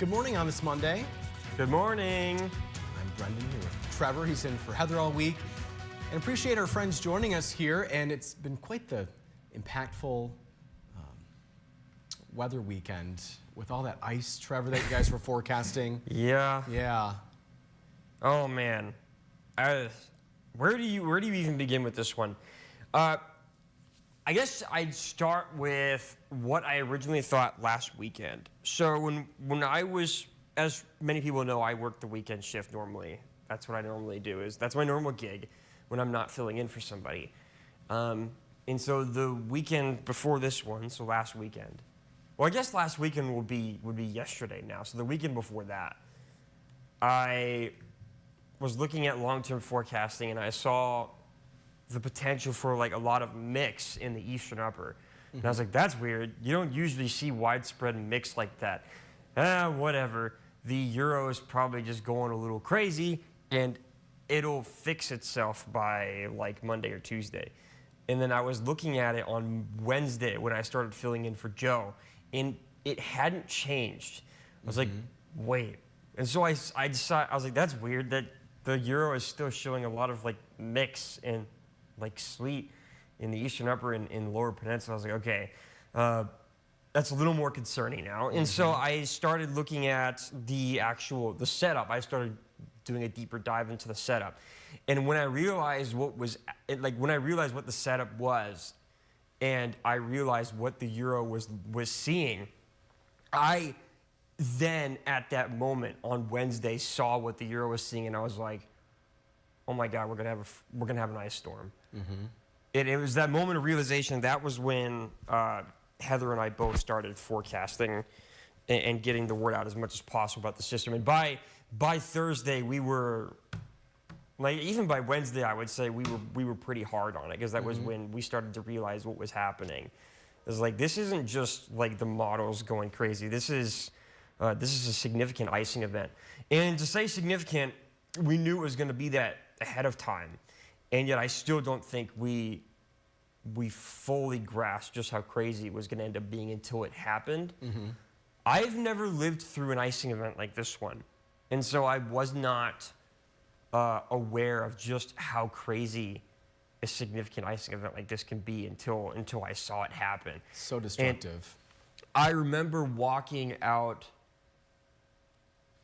Good morning on this Monday. Good morning. I'm Brendan here with Trevor. He's in for Heather all week. And appreciate our friends joining us here. And it's been quite the impactful weather weekend with all that ice, Trevor, that you guys were forecasting. Yeah. Yeah. Oh man. Where do you even begin with this one? I guess I'd start with what I originally thought last weekend. So when I was, as many people know, I work the weekend shift normally. That's what I normally do. That's my normal gig when I'm not filling in for somebody. And so the weekend before this one, so last weekend. Well, I guess last weekend would be yesterday now. So the weekend before that, I was looking at long-term forecasting and I saw the potential for like a lot of mix in the eastern upper. And I was like, that's weird. You don't usually see widespread mix like that. Whatever. The euro is probably just going a little crazy and it'll fix itself by like Monday or Tuesday. And then I was looking at it on Wednesday when I started filling in for Joe and it hadn't changed. I was like, wait. And so I decided, I was like, that's weird that the euro is still showing a lot of like mix and like sleet in the eastern upper and lower peninsula. I was like, okay, that's a little more concerning now. And so I started looking at the setup. I started doing a deeper dive into the setup. And when I realized what the setup was, and I realized what the euro was seeing, I then at that moment on Wednesday saw what the euro was seeing, and I was like, oh my God, we're gonna have an ice storm. It was that moment of realization. That was when Heather and I both started forecasting and getting the word out as much as possible about the system. And by Thursday, we were like, even by Wednesday, I would say we were pretty hard on it because that was when we started to realize what was happening. It was like, this isn't just like the models going crazy. This is a significant icing event. And to say significant, we knew it was going to be that ahead of time. And yet I still don't think we fully grasped just how crazy it was going to end up being until it happened. I've never lived through an icing event like this one. And so I was not aware of just how crazy a significant icing event like this can be until I saw it happen. So destructive. And I remember walking out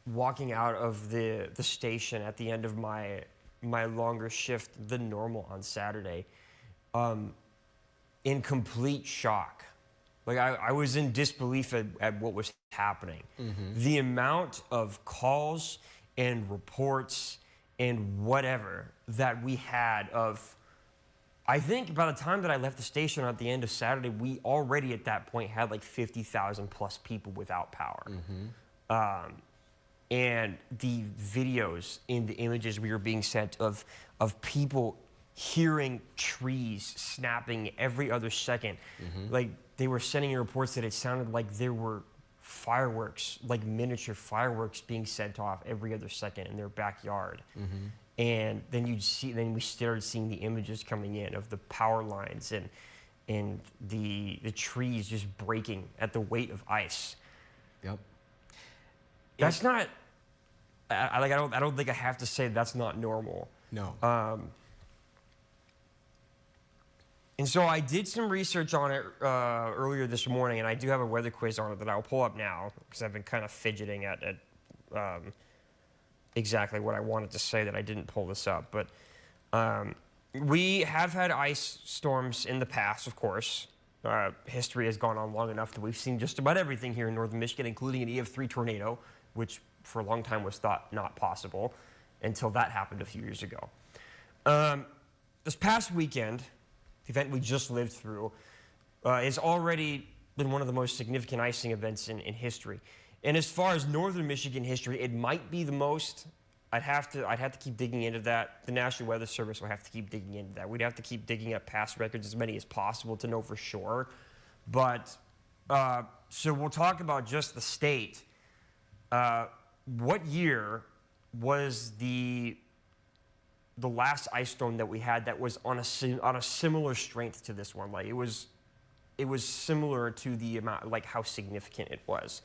of the station at the end of my longer shift than normal on Saturday, in complete shock. Like I was in disbelief at what was happening. The amount of calls and reports and whatever that we had of, I think by the time that I left the station at the end of Saturday, we already at that point had like 50,000 plus people without power. And the videos and the images we were being sent of people hearing trees snapping every other second. Like they were sending in reports that it sounded like there were fireworks, like miniature fireworks being sent off every other second in their backyard. And then we started seeing the images coming in of the power lines and the trees just breaking at the weight of ice. Yep. That's not. I don't think I have to say that's not normal. No. And so I did some research on it earlier this morning, and I do have a weather quiz on it that I'll pull up now because I've been kind of fidgeting at exactly what I wanted to say that I didn't pull this up. But we have had ice storms in the past, of course. History has gone on long enough that we've seen just about everything here in northern Michigan, including an EF3 tornado, which for a long time was thought not possible until that happened a few years ago. This past weekend, the event we just lived through, has already been one of the most significant icing events in history. And as far as northern Michigan history, it might be the most. I'd have to keep digging into that. The National Weather Service will have to keep digging into that. We'd have to keep digging up past records, as many as possible, to know for sure. But so we'll talk about just the state. What year was the last ice storm that we had that was on a similar strength to this one? Like it was similar to the amount, like how significant it was.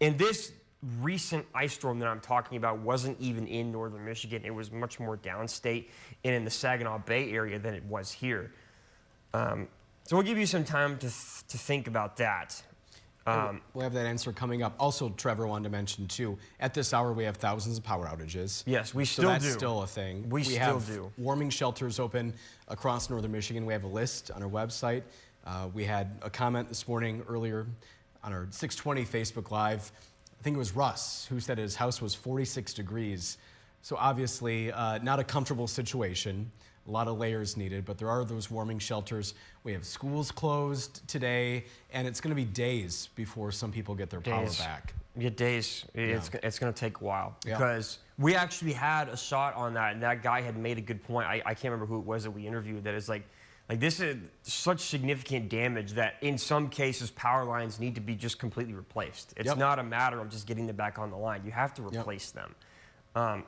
And this recent ice storm that I'm talking about wasn't even in northern Michigan. It was much more downstate and in the Saginaw Bay area than it was here. So we'll give you some time to think about that. We'll have that answer coming up. Also, Trevor wanted to mention, too, at this hour we have thousands of power outages. Yes, we so still that's do. still a thing. We still have do. Warming shelters open across northern Michigan. We have a list on our website. We had a comment this morning earlier on our 620 Facebook Live. I think it was Russ who said his house was 46 degrees. So obviously not a comfortable situation. A lot of layers needed, but there are those warming shelters. We have schools closed today, and it's going to be days before some people get their power back. Yeah, days. It's going to take a while Yeah. because we actually had a shot on that, and that guy had made a good point. I can't remember who it was that we interviewed. That is like this is such significant damage that in some cases power lines need to be just completely replaced. It's not a matter of just getting them back on the line. You have to replace them,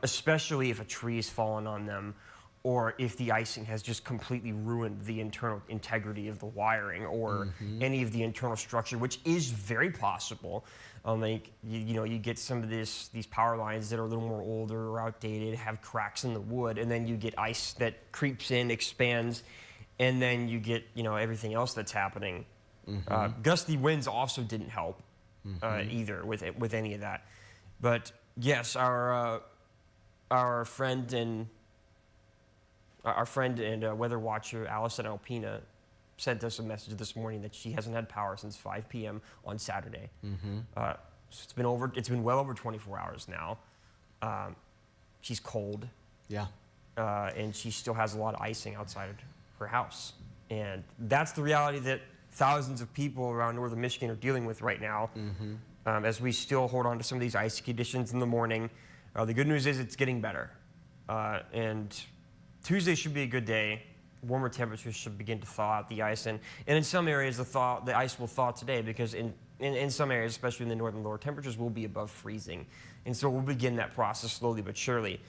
especially if a tree is falling on them, or if the icing has just completely ruined the internal integrity of the wiring or any of the internal structure, which is very possible. Like you get some of these power lines that are a little more older or outdated, have cracks in the wood, and then you get ice that creeps in, expands, and then you get everything else that's happening. Gusty winds also didn't help either with any of that. But yes, our friend and weather watcher Allison Alpina sent us a message this morning that she hasn't had power since 5 p.m. on Saturday. So it's been well over 24 hours now. She's cold. Yeah. And she still has a lot of icing outside her house. And that's the reality that thousands of people around northern Michigan are dealing with right now. As we still hold on to some of these icy conditions in the morning. The good news is it's getting better. And Tuesday should be a good day. Warmer temperatures should begin to thaw out the ice. And in some areas, the ice will thaw today because in some areas, especially in the northern lower, temperatures will be above freezing. And so we'll begin that process slowly but surely.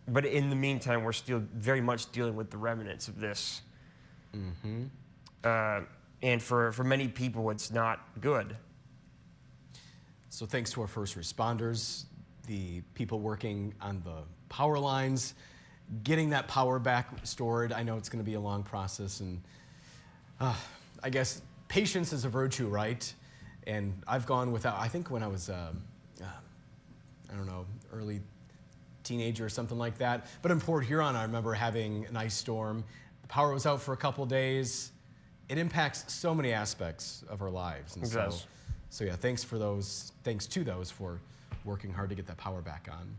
But in the meantime, we're still very much dealing with the remnants of this. And for many people, it's not good. So thanks to our first responders, the people working on the power lines, getting that power back stored. I know it's going to be a long process, and I guess patience is a virtue, right? And I've gone without, I think when I was, I don't know, early teenager or something like that. But in Port Huron, I remember having an ice storm. The power was out for a couple days. It impacts so many aspects of our lives. And so yeah, thanks to those for working hard to get that power back on.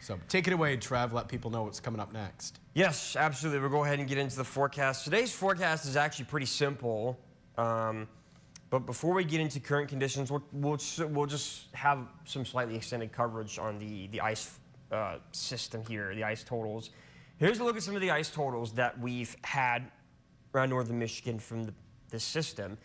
So take it away, Trev. Let people know what's coming up next. Yes, absolutely. We'll go ahead and get into the forecast. Today's forecast is actually pretty simple. But before we get into current conditions, we'll just have some slightly extended coverage on the ice system here, the ice totals. Here's a look at some of the ice totals that we've had around northern Michigan from this system.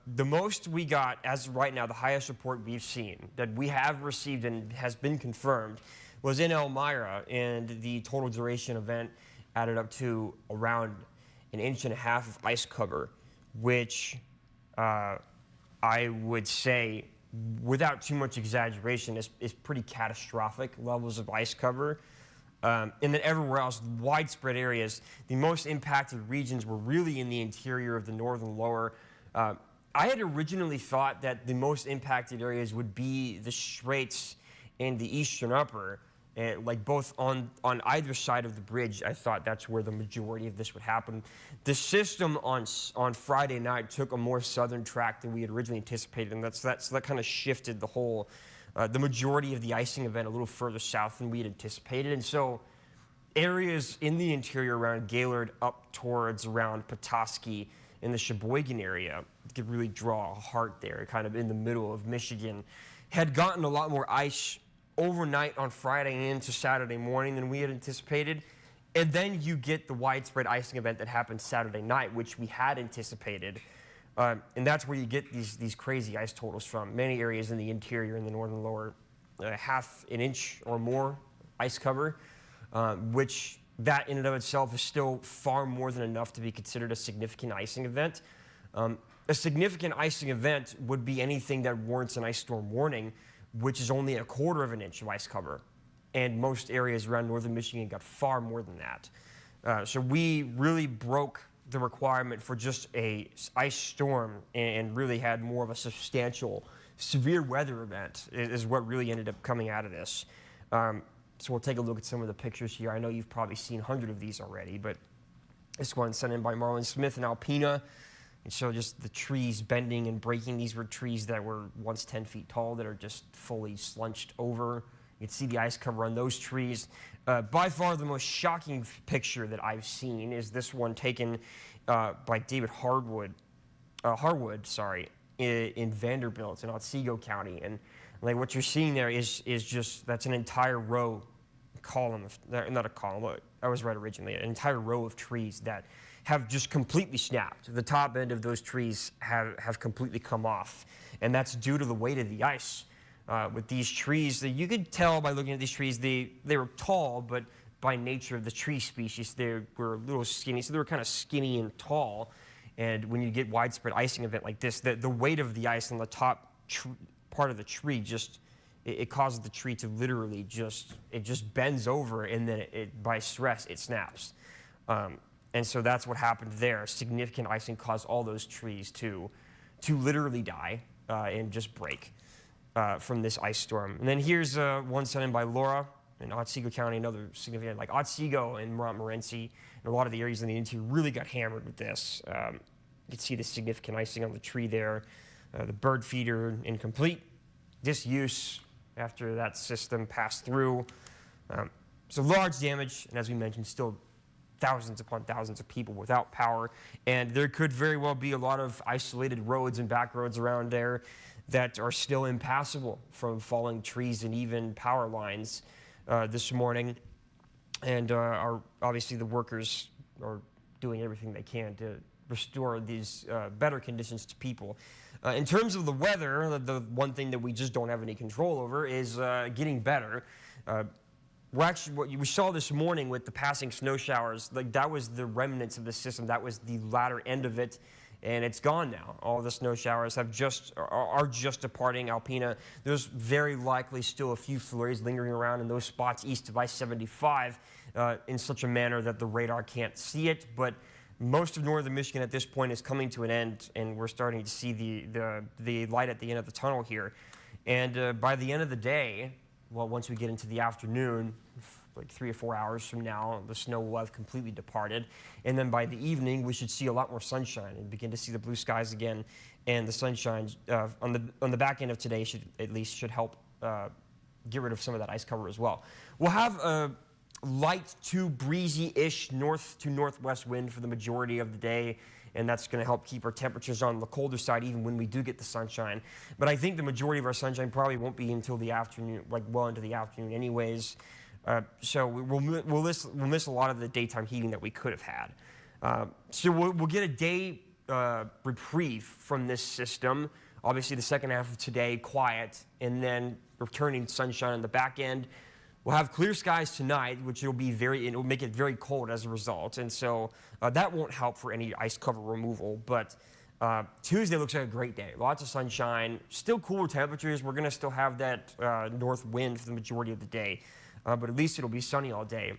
The most we got, as of right now, the highest report we've seen that we have received and has been confirmed was in Elmira, and the total duration event added up to around 1.5 inches of ice cover, which I would say, without too much exaggeration, is pretty catastrophic levels of ice cover. And then everywhere else, widespread areas, the most impacted regions were really in the interior of the northern lower. I had originally thought that the most impacted areas would be the Straits and the eastern upper, like both on either side of the bridge. I thought that's where the majority of this would happen. The system on Friday night took a more southern track than we had originally anticipated, and so that kind of shifted the majority of the icing event a little further south than we had anticipated. And so areas in the interior around Gaylord up towards around Petoskey in the Sheboygan area could really draw a heart there, kind of in the middle of Michigan, had gotten a lot more ice overnight on Friday into Saturday morning than we had anticipated. And then you get the widespread icing event that happened Saturday night, which we had anticipated. And that's where you get these crazy ice totals from. Many areas in the interior in the northern lower, 1/2 inch or more ice cover, which that in and of itself is still far more than enough to be considered a significant icing event. A significant icing event would be anything that warrants an ice storm warning, which is only 1/4 of an inch of ice cover. And most areas around northern Michigan got far more than that. So we really broke the requirement for just a ice storm and really had more of a substantial, severe weather event is what really ended up coming out of this. So we'll take a look at some of the pictures here. I know you've probably seen 100 of these already, but this one sent in by Marlon Smith in Alpena. And so just the trees bending and breaking. These were trees that were once 10 feet tall that are just fully slunched over. You can see the ice cover on those trees. By far the most shocking picture that I've seen is this one taken by David Harwood, in Vanderbilt in Otsego County. And like what you're seeing there is just, that's an entire row, not a column, I was right originally, an entire row of trees that have just completely snapped. The top end of those trees have completely come off. And that's due to the weight of the ice. With these trees, you could tell by looking at these trees, they were tall, but by nature of the tree species, they were a little skinny. So they were kind of skinny and tall. And when you get widespread icing event like this, the weight of the ice on the top part of the tree it causes the tree to literally just bends over, and then by stress, it snaps. And so that's what happened there. Significant icing caused all those trees to literally die and just break from this ice storm. And then here's one sent in by Laura in Otsego County, another significant, like Otsego and Montmorency, and a lot of the areas in the interior really got hammered with this. You can see the significant icing on the tree there. The bird feeder in complete disuse after that system passed through. So large damage, and as we mentioned, still thousands upon thousands of people without power. And there could very well be a lot of isolated roads and back roads around there that are still impassable from falling trees and even power lines this morning. And obviously the workers are doing everything they can to restore these better conditions to people. In terms of the weather, the one thing that we just don't have any control over is getting better. What we saw this morning with the passing snow showers, like that was the remnants of the system. That was the latter end of it, and it's gone now. All the snow showers are just departing Alpena. There's very likely still a few flurries lingering around in those spots east of I-75 in such a manner that the radar can't see it. But most of northern Michigan at this point is coming to an end, and we're starting to see the light at the end of the tunnel here. And by the end of the day, well, once we get into the afternoon, like 3 or 4 hours from now, the snow will have completely departed. And then by the evening, we should see a lot more sunshine and begin to see the blue skies again. And the sunshine on the back end of today should help get rid of some of that ice cover as well. We'll have a light to breezy-ish north to northwest wind for the majority of the day, and that's going to help keep our temperatures on the colder side even when we do get the sunshine. But I think the majority of our sunshine probably won't be until the afternoon, like well into the afternoon anyways. So we'll miss a lot of the daytime heating that we could have had. So we'll get a day reprieve from this system. Obviously the second half of today, quiet, and then returning sunshine on the back end. We'll have clear skies tonight, which it'll make it very cold as a result. And so that won't help for any ice cover removal. But Tuesday looks like a great day. Lots of sunshine, still cooler temperatures. We're going to still have that north wind for the majority of the day. But at least it'll be sunny all day.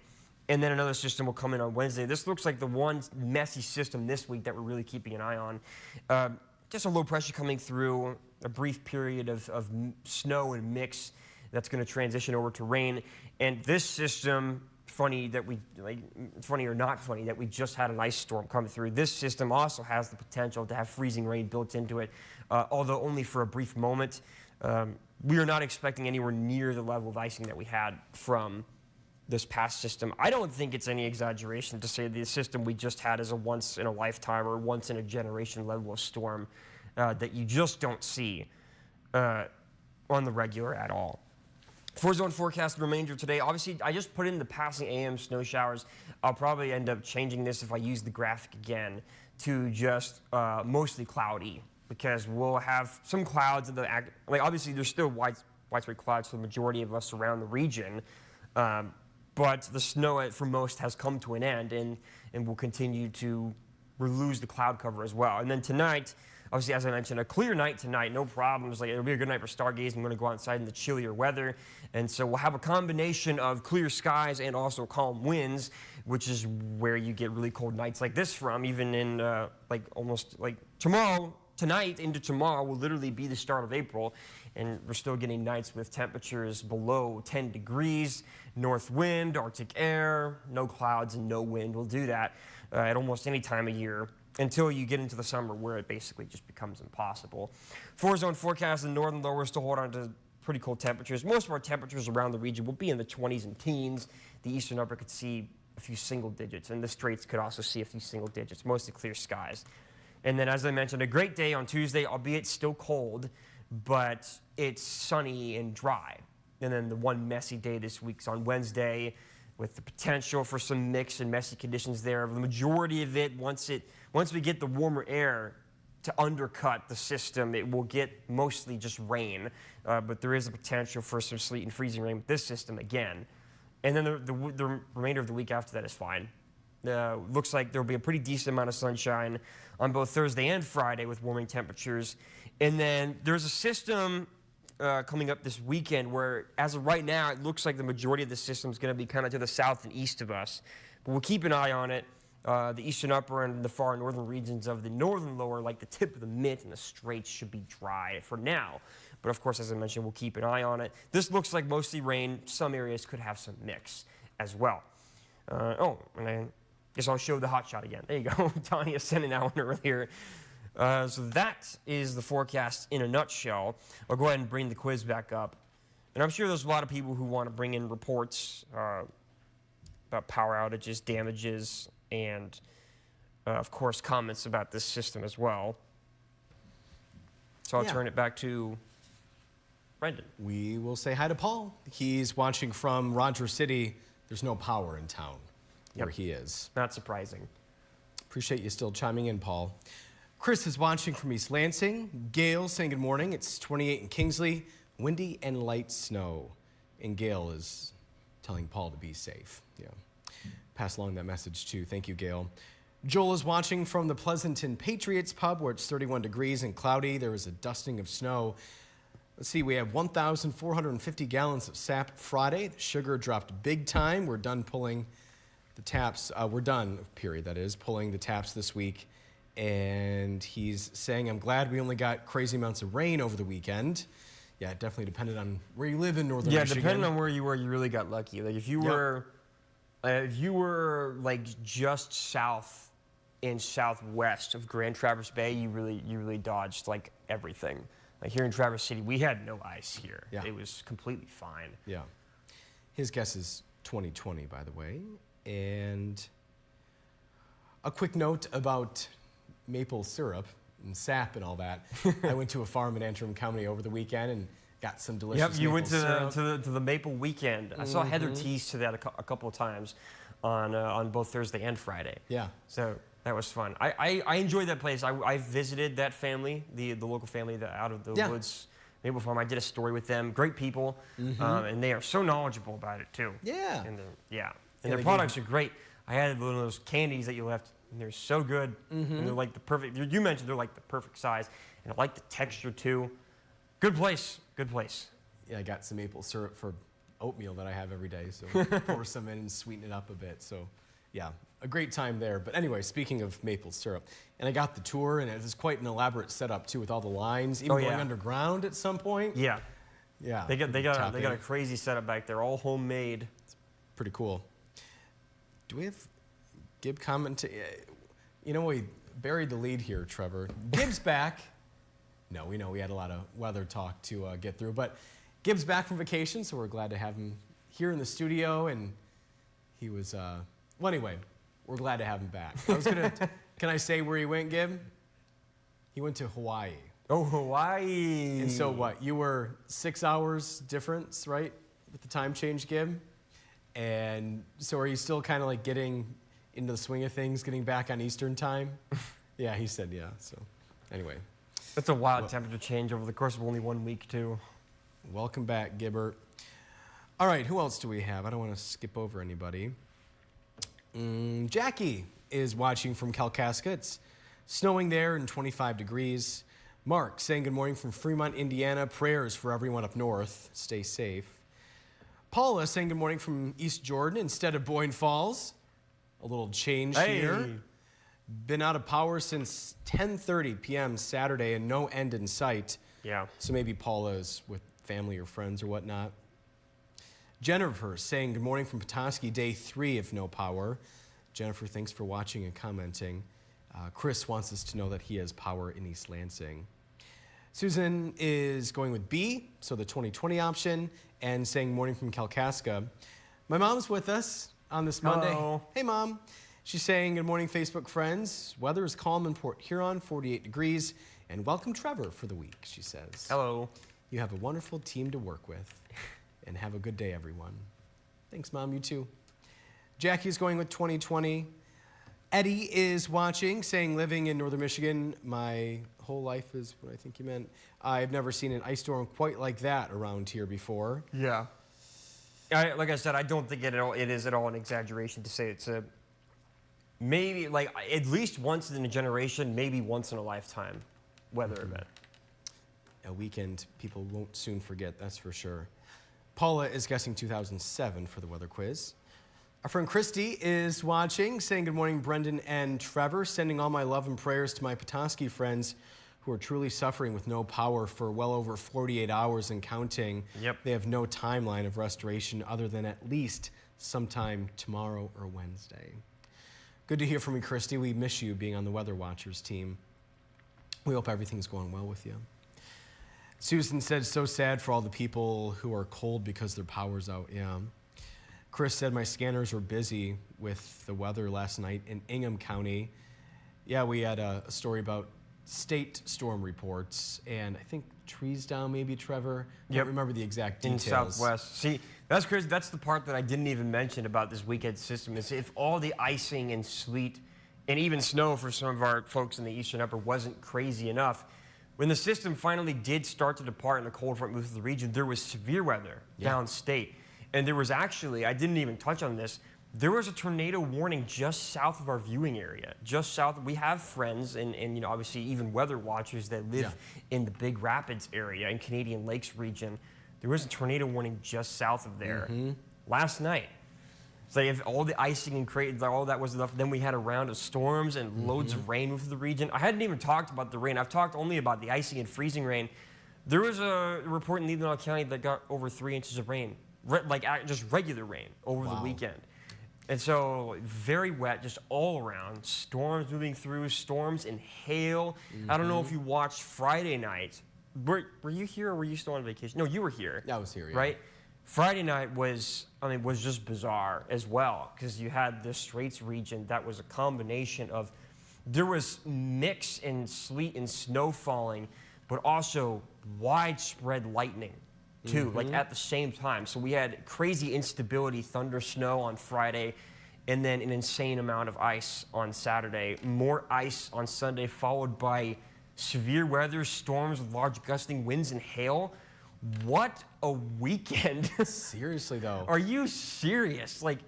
And then another system will come in on Wednesday. This looks like the one messy system this week that we're really keeping an eye on. Just a low pressure coming through, a brief period of snow and mix that's going to transition over to rain. And this system, funny or not funny, that we just had an ice storm come through. This system also has the potential to have freezing rain built into it, although only for a brief moment. We are not expecting anywhere near the level of icing that we had from this past system. I don't think it's any exaggeration to say the system we just had is a once-in-a-lifetime or once-in-a-generation level of storm that you just don't see on the regular at all. 4-zone forecast the remainder of today. Obviously, I just put in the passing AM snow showers. I'll probably end up changing this if I use the graphic again to just mostly cloudy, because we'll have some clouds. Obviously, there's still widespread clouds for the majority of us around the region, but the snow for most has come to an end, and we'll continue to lose the cloud cover as well. And then tonight, Obviously, as I mentioned, a clear night tonight, no problems. Like, it'll be a good night for stargazing. I'm going to go outside in the chillier weather. And so we'll have a combination of clear skies and also calm winds, which is where you get really cold nights like this from. Even in almost like tonight into tomorrow will literally be the start of April. And we're still getting nights with temperatures below 10 degrees, north wind, Arctic air, no clouds and no wind will do that at almost any time of year until you get into the summer where it basically just becomes impossible. 4-zone forecast in northern lower still hold on to pretty cold temperatures. Most of our temperatures around the region will be in the 20s and teens. The eastern upper could see a few single digits, and the straits could also see a few single digits, mostly clear skies. And then, as I mentioned, a great day on Tuesday, albeit still cold, but it's sunny and dry. And then the one messy day this week's on Wednesday with the potential for some mixed and messy conditions there. The majority of it, once we get the warmer air to undercut the system, it will get mostly just rain. But there is a potential for some sleet and freezing rain with this system again. And then the remainder of the week after that is fine. Looks like there will be a pretty decent amount of sunshine on both Thursday and Friday with warming temperatures. And then there's a system coming up this weekend where, as of right now, it looks like the majority of the system is going to be kind of to the south and east of us. But we'll keep an eye on it. The eastern upper and the far northern regions of the northern lower, like the tip of the mitt and the straits, should be dry for now. But of course, as I mentioned, we'll keep an eye on it. This looks like mostly rain. Some areas could have some mix as well. And I guess I'll show the hot shot again. There you go. Tanya sent it out earlier. So that is the forecast in a nutshell. I'll go ahead and bring the quiz back up. And I'm sure there's a lot of people who want to bring in reports about power outages, damages, and, of course, comments about this system as well. So I'll turn it back to Brendan. We will say hi to Paul. He's watching from Rogers City. There's no power in town where he is. Not surprising. Appreciate you still chiming in, Paul. Chris is watching from East Lansing. Gail saying good morning. It's 28 in Kingsley. Windy and light snow. And Gail is telling Paul to be safe. Yeah. Pass along that message too. Thank you, Gail. Joel is watching from the Pleasanton Patriots pub where it's 31 degrees and cloudy. There is a dusting of snow. Let's see, we have 1,450 gallons of sap Friday. The sugar dropped big time. We're done pulling the taps. We're done, period, that is, pulling the taps this week. And he's saying, I'm glad we only got crazy amounts of rain over the weekend. Yeah, it definitely depended on where you live in northern Michigan. Yeah, depending on where you were, you really got lucky. Like if you were like just south and southwest of Grand Traverse Bay, you really dodged like everything. Like here in Traverse City, we had no ice here. Yeah. It was completely fine. Yeah. His guess is 2020, by the way. And a quick note about maple syrup and sap and all that. I went to a farm in Antrim County over the weekend and got some delicious you maple went syrup. to the maple weekend. I saw Heather tease to that a couple of times on both Thursday and Friday. Yeah. So that was fun. I enjoyed that place. I visited that family, the local family out of the woods maple farm. I did a story with them. Great people, and they are so knowledgeable about it too. Yeah. And their products are great. I had one of those candies that you left, and they're so good. And they're like the perfect. You mentioned they're like the perfect size, and I like the texture too. Good place. Good place. Yeah, I got some maple syrup for oatmeal that I have every day, so pour some in and sweeten it up a bit. So, yeah, a great time there. But anyway, speaking of maple syrup, and I got the tour, and it was quite an elaborate setup too, with all the lines, even going underground at some point. Yeah. Yeah. They got a crazy setup back there, all homemade. It's pretty cool. Do we have Gib comment? You know, we buried the lead here, Trevor. Gib's back. No, we know we had a lot of weather talk to get through, but Gib's back from vacation, so we're glad to have him here in the studio. And he was, well, anyway, we're glad to have him back. I was gonna, can I say where he went, Gib? He went to Hawaii. Oh, Hawaii. And so what? You were 6 hours difference, right, with the time change, Gib? And so are you still kind of like getting into the swing of things, getting back on Eastern time? Yeah, he said yeah. So anyway. That's a wild temperature change over the course of only 1 week, too. Welcome back, Gibbert. All right, who else do we have? I don't want to skip over anybody. Jackie is watching from Kalkaska. It's Snowing there and 25 degrees. Mark saying good morning from Fremont, Indiana. Prayers for everyone up north. Stay safe. Paula saying good morning from East Jordan instead of Boyne Falls. A little change here. Been out of power since 10:30 p.m. Saturday and no end in sight. Yeah. So maybe Paula is with family or friends or whatnot. Jennifer saying good morning from Petoskey, day 3 of no power. Jennifer, thanks for watching and commenting. Chris wants us to know that he has power in East Lansing. Susan is going with B, so the 2020 option, and saying morning from Kalkaska. My mom's with us on this Monday. Hello. Hey, Mom. She's saying good morning, Facebook friends. Weather is calm in Port Huron, 48 degrees, and welcome Trevor for the week, she says. Hello. You have a wonderful team to work with, and have a good day, everyone. Thanks, Mom. You too. Jackie's going with 2020. Eddie is watching, saying living in northern Michigan, my whole life is what I think you meant. I've never seen an ice storm quite like that around here before. Yeah. Like I said, I don't think it is at all an exaggeration to say it's a maybe like at least once in a generation, maybe once in a lifetime weather event. A weekend people won't soon forget, that's for sure. Paula is guessing 2007 for the weather quiz. Our friend Christy is watching, saying good morning, Brendan and Trevor, sending all my love and prayers to my Petoskey friends who are truly suffering with no power for well over 48 hours and counting. Yep. They have no timeline of restoration other than at least sometime tomorrow or Wednesday. Good to hear from you, Christy. We miss you being on the Weather Watchers team. We hope everything's going well with you. Susan said, so sad for all the people who are cold because their power's out. Yeah. Chris said, my scanners were busy with the weather last night in Ingham County. Yeah, we had a story about state storm reports, and I think trees down, maybe, Trevor? I don't remember the exact details. In Southwest. See, that's crazy. That's the part that I didn't even mention about this weekend system is if all the icing and sleet and even snow for some of our folks in the eastern upper wasn't crazy enough, when the system finally did start to depart and the cold front moved through the region, there was severe weather downstate. And there was actually, I didn't even touch on this, there was a tornado warning just south of our viewing area. Just south, we have friends and you know, obviously even weather watchers that live in the Big Rapids area and Canadian Lakes region. There was a tornado warning just south of there last night. So if all the icing and all that was enough, then we had a round of storms and loads of rain moved through the region. I hadn't even talked about the rain. I've talked only about the icing and freezing rain. There was a report in Leelanau County that got over 3 inches of rain. Like just regular rain over the weekend. And so very wet just all around. Storms moving through, storms and hail. I don't know if you watched Friday night. Were you here or were you still on vacation? No, you were here. I was here, yeah. Right? Friday night was just bizarre as well because you had the Straits region that was a combination of, there was mix and sleet and snow falling, but also widespread lightning. Too, like at the same time. So we had crazy instability, thunder, snow on Friday, and then an insane amount of ice on Saturday. More ice on Sunday, followed by severe weather, storms with large gusting winds and hail. What a weekend. Seriously, though. Are you serious? Like,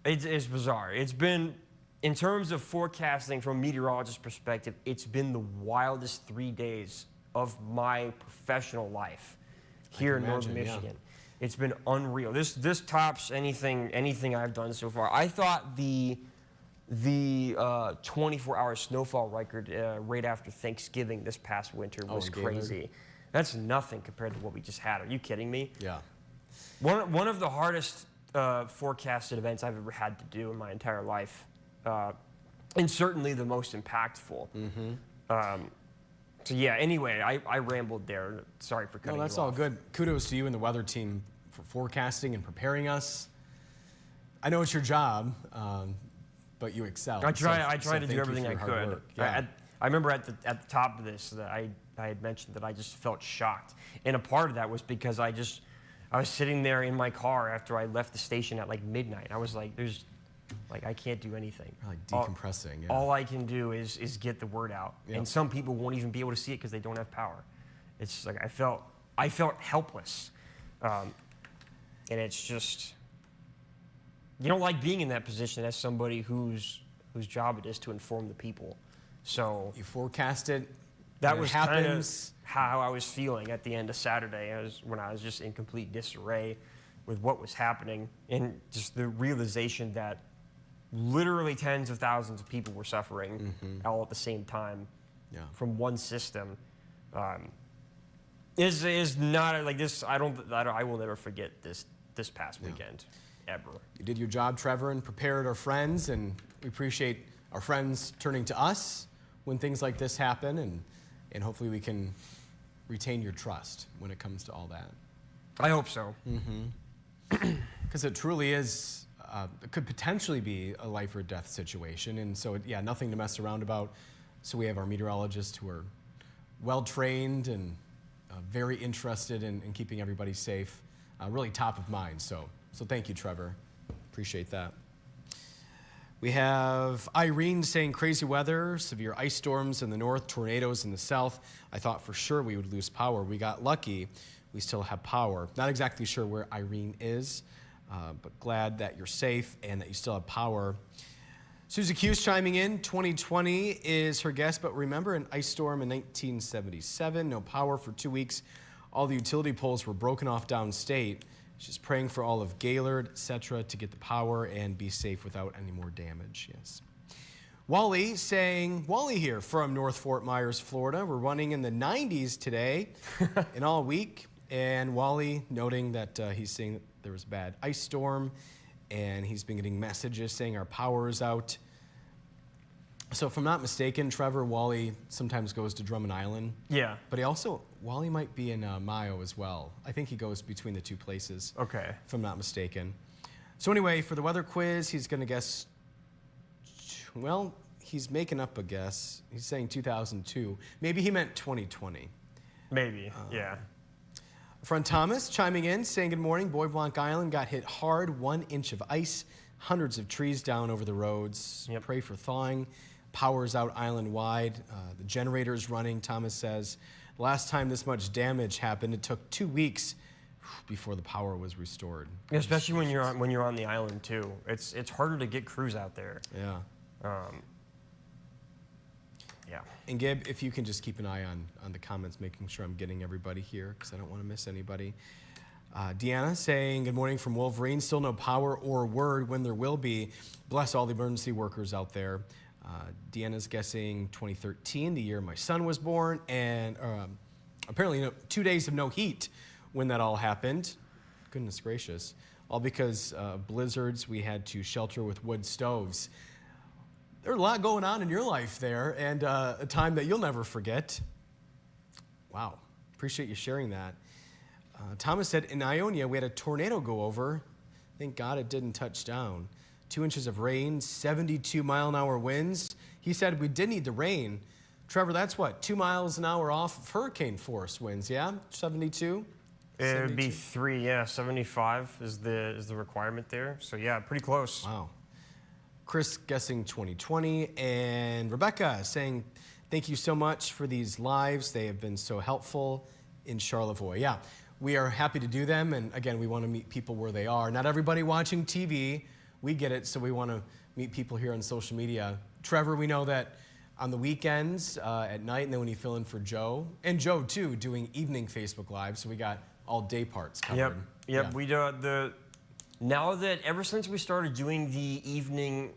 it's bizarre. It's been, in terms of forecasting from a meteorologist perspective, it's been the wildest 3 days of my professional life here in Northern Michigan. It's been unreal. This tops anything I've done so far. I thought the 24-hour snowfall record right after Thanksgiving this past winter was crazy. That's nothing compared to what we just had. Are you kidding me? Yeah. One of the hardest forecasted events I've ever had to do in my entire life, and certainly the most impactful. So yeah, anyway, I rambled there. Sorry for cutting you off. No, that's all good. Kudos to you and the weather team for forecasting and preparing us. I know it's your job, but you excel. I try to do everything I could. Yeah. I remember at the top of this that I had mentioned that I just felt shocked, and a part of that was because I was sitting there in my car after I left the station at like midnight. I was like, I can't do anything. Like decompressing. All I can do is get the word out, and some people won't even be able to see it because they don't have power. It's like I felt helpless, and it's just, you don't like being in that position as somebody who's whose job it is to inform the people. So You forecast it. that when was it kind of happens. how I was feeling at the end of Saturday. When I was just in complete disarray with what was happening, and just the realization that literally tens of thousands of people were suffering all at the same time from one system. Is not like this. I will never forget this past weekend, ever. You did your job, Trevor, and prepared our friends, and we appreciate our friends turning to us when things like this happen, and hopefully we can retain your trust when it comes to all that. I hope so. Because it truly is, it could potentially be a life or death situation, and so, nothing to mess around about. So we have our meteorologists who are well-trained and very interested in keeping everybody safe, really top of mind. So thank you, Trevor. Appreciate that. We have Irene saying crazy weather, severe ice storms in the north, tornadoes in the south. I thought for sure we would lose power. We got lucky. We still have power. Not exactly sure where Irene is, but glad that you're safe and that you still have power. Susie Q's chiming in. 2020 is her guess, but remember an ice storm in 1977, no power for 2 weeks. All the utility poles were broken off downstate. She's praying for all of Gaylord, etc., to get the power and be safe without any more damage. Yes. Wally saying, Wally here from North Fort Myers, Florida. We're running in the 90s today and all week. And Wally noting that he's saying that there was a bad ice storm, and he's been getting messages saying our power is out. So if I'm not mistaken, Trevor, Wally sometimes goes to Drummond Island. Yeah. But Wally might be in Mayo as well. I think he goes between the two places. Okay. If I'm not mistaken. So anyway, for the weather quiz, he's going to guess, well, he's making up a guess. He's saying 2002. Maybe he meant 2020. Maybe, yeah. Friend Thomas chiming in, saying good morning. Bois Blanc Island got hit hard, 1 inch of ice, hundreds of trees down over the roads. Yep. Pray for thawing. Power's out island-wide. The generator's running, Thomas says. Last time this much damage happened, it took 2 weeks before the power was restored. Especially when you're on the island too. It's harder to get crews out there. Yeah. Yeah. And Gib, if you can just keep an eye on the comments, making sure I'm getting everybody here, because I don't want to miss anybody. Deanna saying, good morning from Wolverine. Still no power or word when there will be. Bless all the emergency workers out there. Deanna's guessing 2013, the year my son was born, and apparently 2 days of no heat when that all happened. Goodness gracious. All because blizzards, we had to shelter with wood stoves. There's a lot going on in your life there, and a time that you'll never forget. Wow, appreciate you sharing that. Thomas said, in Ionia, we had a tornado go over. Thank God it didn't touch down. 2 inches of rain, 72-mile-an-hour winds. He said we did need the rain. Trevor, that's what, 2 miles an hour off of hurricane force winds, yeah? 72? It would be 3, yeah. 75 is the requirement there. So yeah, pretty close. Wow. Chris guessing 2020, and Rebecca saying, thank you so much for these lives. They have been so helpful in Charlevoix. Yeah, we are happy to do them, and again, we want to meet people where they are. Not everybody watching TV, we get it, so we want to meet people here on social media. Trevor, we know that on the weekends at night, and then when you fill in for Joe, and Joe too, doing evening Facebook Live, so we got all day parts covered. Yep, Yeah. we do now that ever since we started doing the evening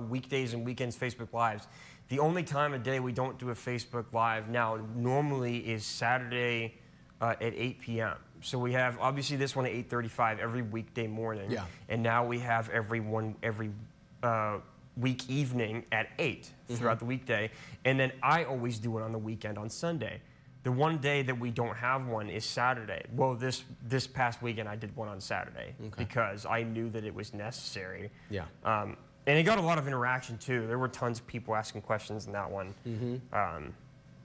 weekdays and weekends Facebook Lives, the only time of day we don't do a Facebook Live now normally is Saturday at 8 p.m. So we have obviously this one at 8:35 every weekday morning, Yeah. and now we have every week evening at 8 throughout the weekday, and then I always do it on the weekend on Sunday. The one day that we don't have one is Saturday. Well, this past weekend I did one on Saturday because I knew that it was necessary. Yeah. And it got a lot of interaction too. There were tons of people asking questions in that one.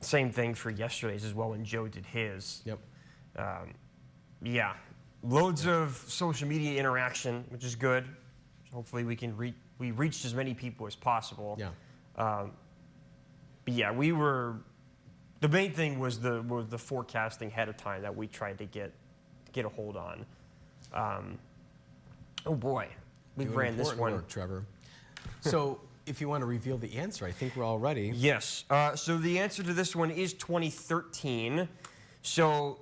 Same thing for yesterday's as well when Joe did his. Yep. Yeah, loads of social media interaction, which is good. Hopefully we reached as many people as possible. Yeah. But yeah, the main thing was the forecasting ahead of time that we tried to get a hold on. Oh boy, we Doing ran this important one. work, Trevor. So if you want to reveal the answer, I think we're all ready. Yes. So the answer to this one is 2013. So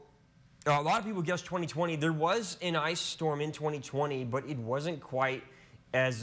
a lot of people guessed 2020. There was an ice storm in 2020, but it wasn't quite as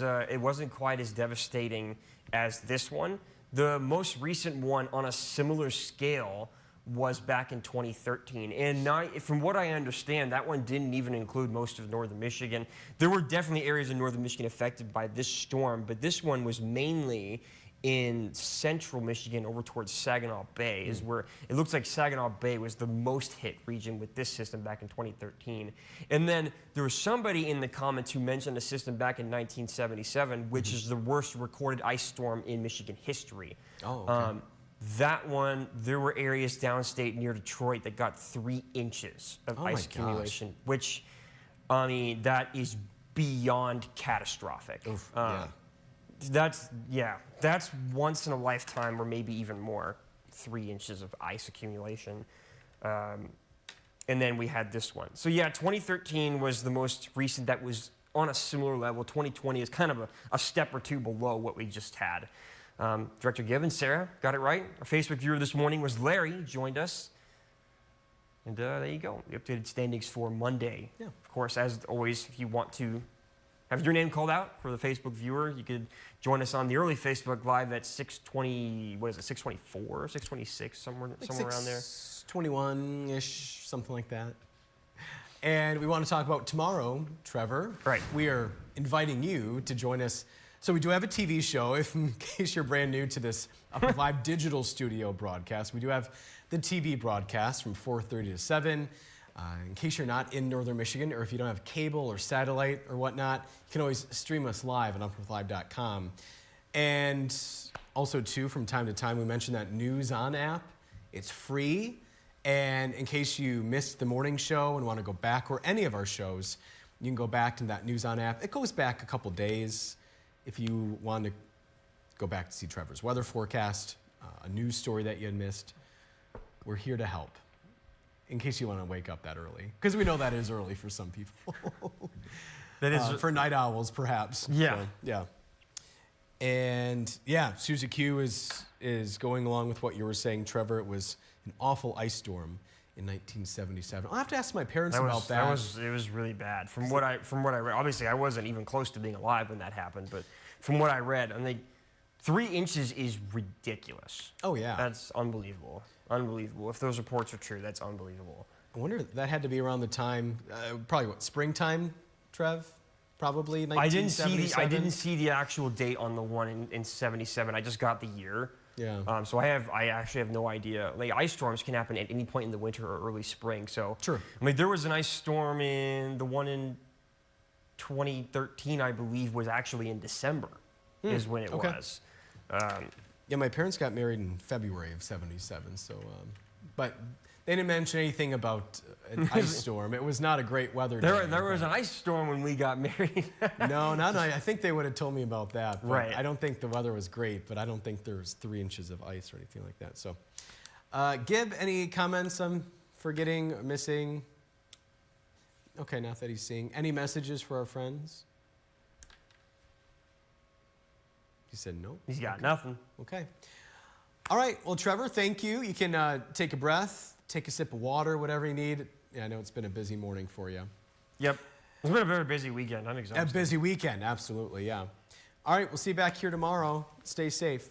devastating as this one. The most recent one on a similar scale was back in 2013. And now, from what I understand, that one didn't even include most of northern Michigan. There were definitely areas in northern Michigan affected by this storm, but this one was mainly in central Michigan over towards Saginaw Bay, is where it looks like Saginaw Bay was the most hit region with this system back in 2013. And then there was somebody in the comments who mentioned a system back in 1977, which is the worst recorded ice storm in Michigan history. Oh, okay. That one, there were areas downstate near Detroit that got 3 inches of ice accumulation, which, I mean, that is beyond catastrophic. Oof, That's once in a lifetime or maybe even more, 3 inches of ice accumulation. And then we had this one. So yeah, 2013 was the most recent that was on a similar level. 2020 is kind of a step or two below what we just had. Director Gibbon, Sarah, got it right. Our Facebook viewer this morning was Larry, joined us. And there you go, the updated standings for Monday. Yeah. Of course, as always, if you want to have your name called out for the Facebook viewer, you could join us on the early Facebook Live at 6:20, what is it, 6:24, 6:26, somewhere around there. 6:21-ish, something like that. And we want to talk about tomorrow, Trevor. Right. We are inviting you to join us. So we do have a TV show, if in case you're brand new to this Upper Live digital studio broadcast. We do have the TV broadcast from 4:30 to 7. In case you're not in northern Michigan, or if you don't have cable or satellite or whatnot, you can always stream us live at upperlive.com. And also, too, from time to time, we mention that News On app. It's free. And in case you missed the morning show and want to go back, or any of our shows, you can go back to that News On app. It goes back a couple days. If you want to go back to see Trevor's weather forecast, a news story that you had missed, we're here to help. In case you want to wake up that early, because we know that is early for some people. That is for night owls, perhaps. Yeah. So, yeah. And yeah, Suzy Q is going along with what you were saying, Trevor. It was an awful ice storm in 1977. I'll have to ask my parents about that. It was really bad. From what I read, obviously I wasn't even close to being alive when that happened, but from what I read, I mean, 3 inches is ridiculous. Oh yeah, that's unbelievable. Unbelievable. If those reports are true, that's unbelievable. I wonder, that had to be around the time, probably what, springtime, Trev? Probably 1977? I didn't see the actual date on the one in 77. I just got the year. Yeah. So I actually have no idea. Like, ice storms can happen at any point in the winter or early spring. So true. I mean, there was an ice storm the one in 2013, I believe, was actually in December, is when it was. Yeah, my parents got married in February of 77, so, but they didn't mention anything about an ice storm. It was not a great weather day. There was an ice storm when we got married. No, I think they would have told me about that. But right. I don't think the weather was great, but I don't think there was 3 inches of ice or anything like that. So, Gib, any comments on forgetting, missing? Okay, not that he's seeing. Any messages for our friends? He said no. He's got nothing. Okay. All right. Well, Trevor, thank you. You can take a breath, take a sip of water, whatever you need. Yeah, I know it's been a busy morning for you. Yep. It's been a very busy weekend. I'm exhausted. A busy weekend, absolutely, yeah. All right. We'll see you back here tomorrow. Stay safe.